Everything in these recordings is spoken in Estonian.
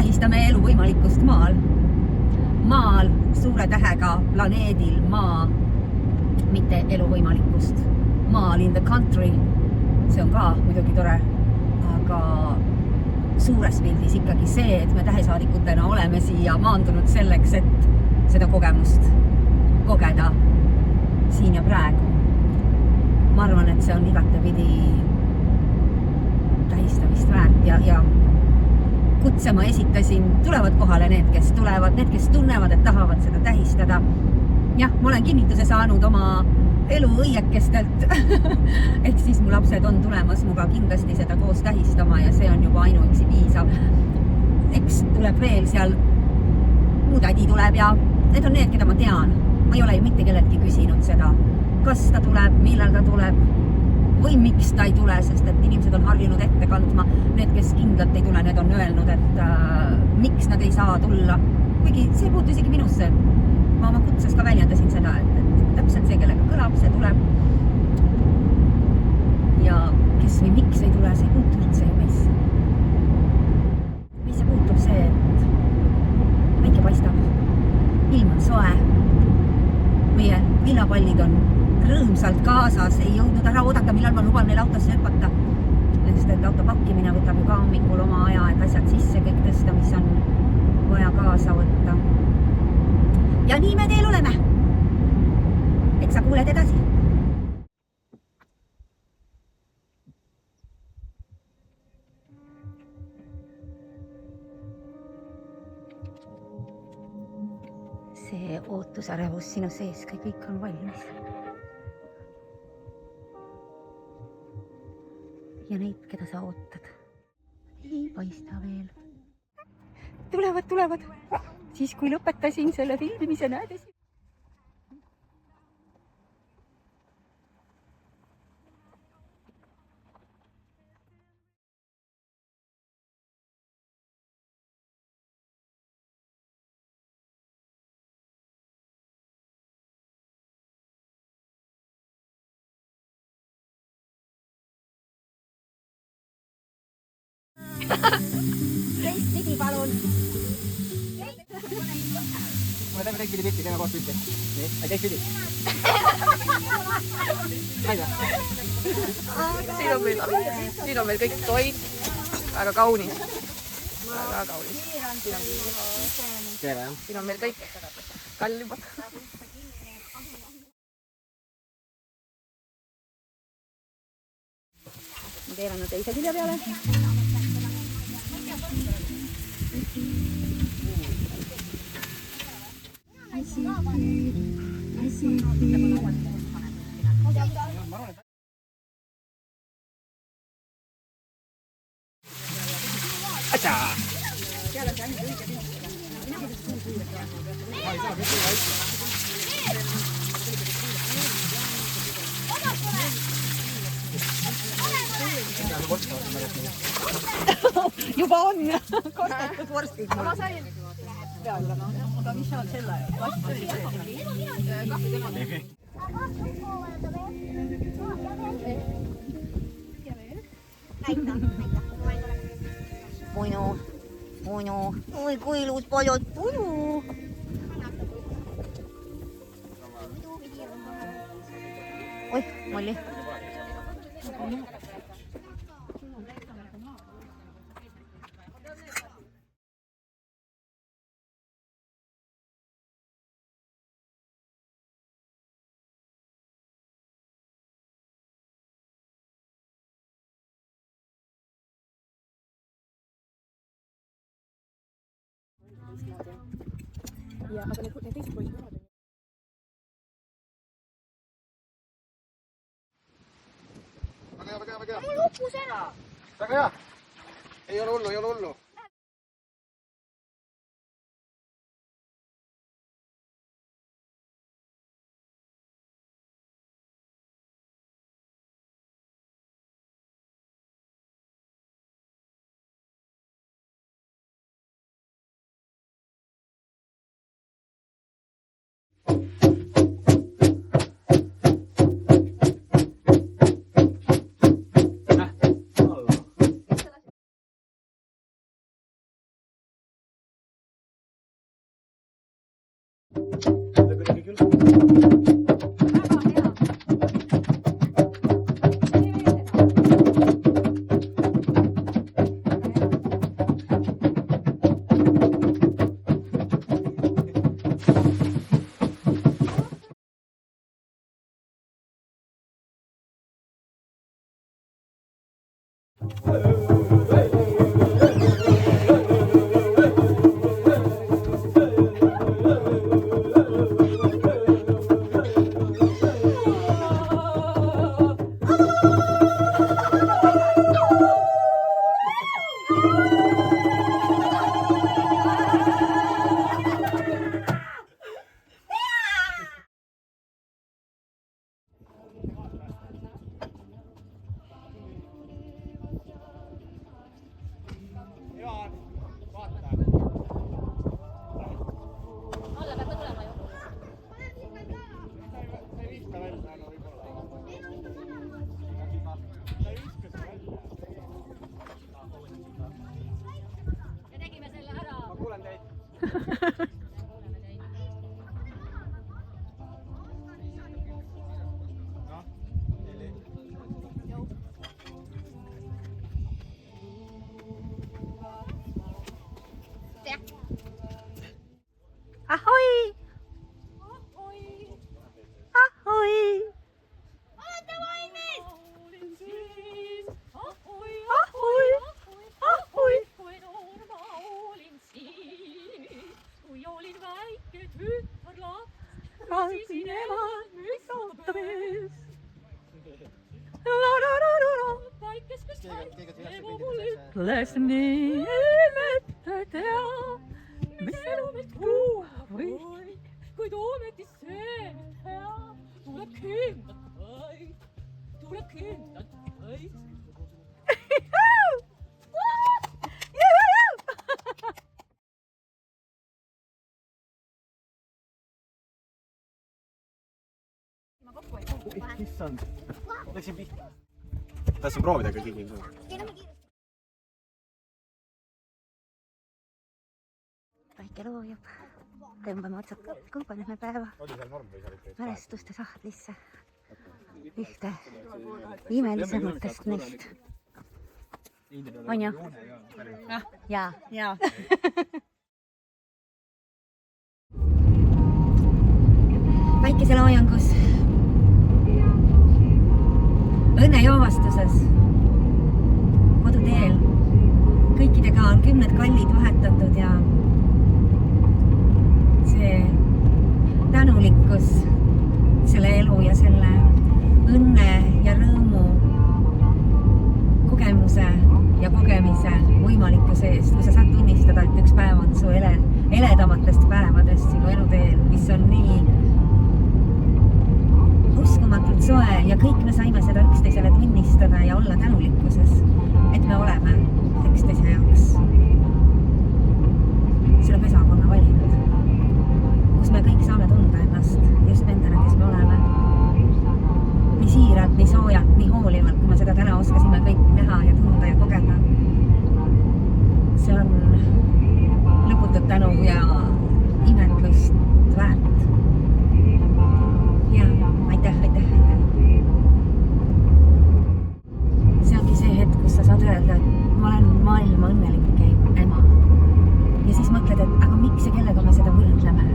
tähistame elu võimalikkust maal. Maal suure tähega planeedil Maa, mitte elu võimalikkust. Maal in the country, see on ka muidugi tore, aga suures pildis ikkagi see, et me tähesaadikutena oleme siia maandunud selleks, et seda kogemust kogeda siin ja praegu. Ma arvan, et see on igatepidi tähistamist väärt ja kutse ma esitasin, tulevad kohale need, kes tulevad, need, kes tunnevad, et tahavad seda tähistada. Jah, ma olen kinnituse saanud oma elu õiekestelt. Ehk siis mu lapsed on tulemas muga kindlasti seda koos tähistama ja see on juba ainuüksi piisav. Eks tuleb veel seal, mu tädi tuleb ja need on need, keda ma tean. Ma ei ole ju mitte kelleltki küsinud seda, kas ta tuleb, millal ta tuleb või miks ta ei tule, sest et inimesed on harjunud ette kandma. Need, kes kindlalt ei tule, need on öelnud, et miks nad ei saa tulla. Kuigi see puutu isegi minusse. Ma oma kutses ka väljendasin seda, et täpselt see, kellega kõlab, see tuleb. Ja kes või miks ei tule, see ei puutu üldse ju meisse. Meisse puutub see, et päike paistab, ilm on soe, meie villapallid on rõõmsalt kaasas, ei jõudnud ära oodata, millal ma luban neil autosse hüpata. Sest et auto pakkimine võtab ju ka hommikul oma aja, et asjad sisse kõik tõsta, mis on vaja kaasa võtta. Ja nii me teel oleme. Eks sa kuuled edasi. See ootusarevus sinu sees, kõik on valmis. Ja neid, keda sa ootad, ei paista veel. Tulevad. Siis kui lõpetasin selle filmimise, näedes. Teist pidi, palun. Ma teeme teist pidi pilti, teeme koos pilti. Nii, teist pidi. Siin on meil kõik toit, väga kaunis. Väga kaunis. Siin on meil kõik kallimad. Teelan teise külje peale. Atsa! Juba on kostatud vorstid mul. Aga mis on selle? Puinu. Oi, kui ilus paljud puinu. Oi, Molli. Ja, aga need teised poisid on. Väga hea. Mul uppus ära. Väga hea. Ei ole hullu. Ahoi! Ahoi! Olete valmis? Olin siis, ahoi, Ahoi! Ahoi! kui noor ma olin siis, kui olin väike tütarlaps, küsisin emalt, mis ootab ees. Väikes, kes ema mul ütles nii, ette tea, mis elu meilt tuua võib, kuid ometi see nüüd hea, tuleb kindlalt vaid. Issand. Läksin pihta. Tahtsin proovida, aga keegi ei saa. Päike loojab. Tõmbame otsad kokku, paneme päeva mälestuste sahtlisse. Ühte imelisematest neist. On ju? Jaa. Jaa. Päikeseloojangus. Õnnejoavastuses. Koduteel. Kõikidega on 10 kallid vahetatud ja see tänulikkus selle elu ja selle õnne ja rõõmu kogemuse ja kogemise võimalikkuse eest, kui sa saad tunnistada, et üks päev on su eledamatest päevadest sinu eluteel, mis on nii uskumatult soe ja kõik me saime seda üksteisele tunnistada ja olla tänulikkuses, et me oleme üksteise jaoks selle pesakonna valinud, kus me kõik saame tunda ennast just nendena, kes me oleme. Nii siiralt, nii soojalt, nii hoolivalt, kui me seda täna oskasime kõik näha ja tunda ja kogeda. See on lõputut tänu ja imetlust väärt. Ja aitäh. See ongi see hetk, kus sa saad öelda, et ma olen maailma õnnelikeim ema. Ja siis mõtled, et aga miks ja kellega me seda võrdleme?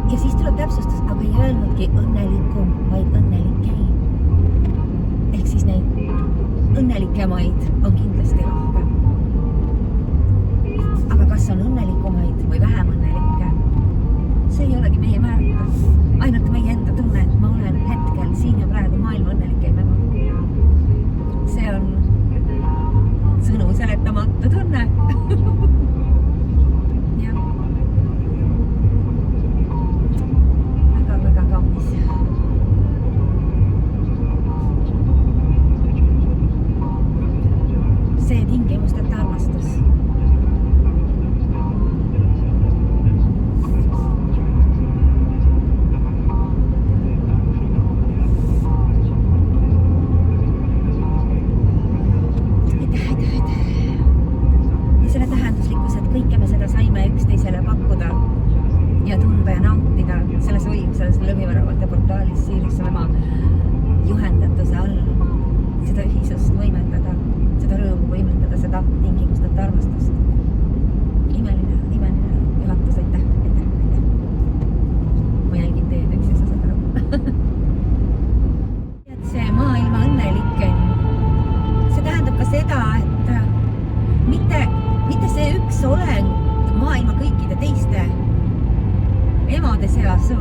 Ja siis tuleb täpsustus, aga ei öelnudki õnnelikum, vaid õnnelikeim. Ehk siis neid õnnelikemaid on kindlasti rohkem. Aga kas on õnnelikumaid või vähem õnnelikke? See ei olegi meie määrata. Ainult meie enda tunne, et ma olen hetkel siin ja praegu maailma õnnelikeim ema. See on sõnu seletamatu tunne. Jah. Väga kaunis. See tingimusteta armastus.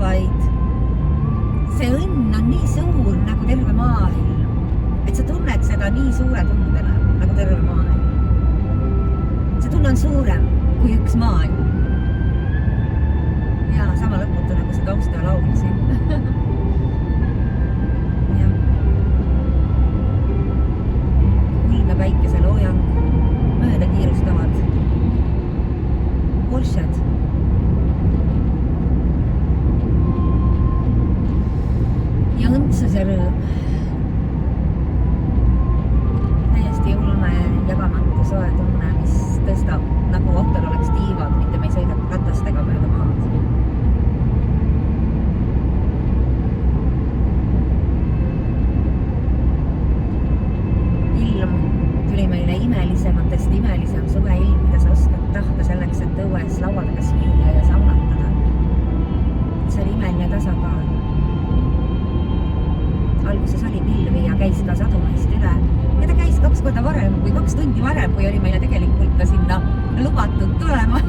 vaid see õnn on nii suur nagu terve maailm. Et sa tunned seda nii suure tundena nagu terve maailm. See tunne on suurem kui üks maailm. Ja sama lõputu nagu see tausta laul siin. Kulme päikese loojang, mööda kiirustavad Porsched. Ja õndsus ja rõõm. Täiesti ulme jagamatu soe tunne, mis tõstab nagu autol oleks tiivad, mitte me ei sõida ratastega mööda maad. Ilm tuli meile imelisematest imelisem suveilm, mida sa oskad tahta selleks, et õues laua taga süüa ja saunatada. See oli imeline tasakaal. Alguses oli pilvi ja käis ka sadumeist üle. Ja ta käis 2 korda varem, kui 2 tundi varem, kui oli meile tegelikult ka sinna lubatud tulema.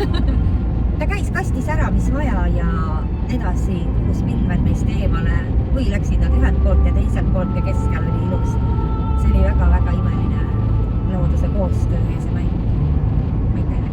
Ta käis kastis ära, mis vaja ja edasi kuhus pilved meist eemale või läksid nad ühelt poolt ja teiselt poolt ja keskel oli ilus. See oli väga-väga imeline looduse koostöö ja see mäng. Aitäh!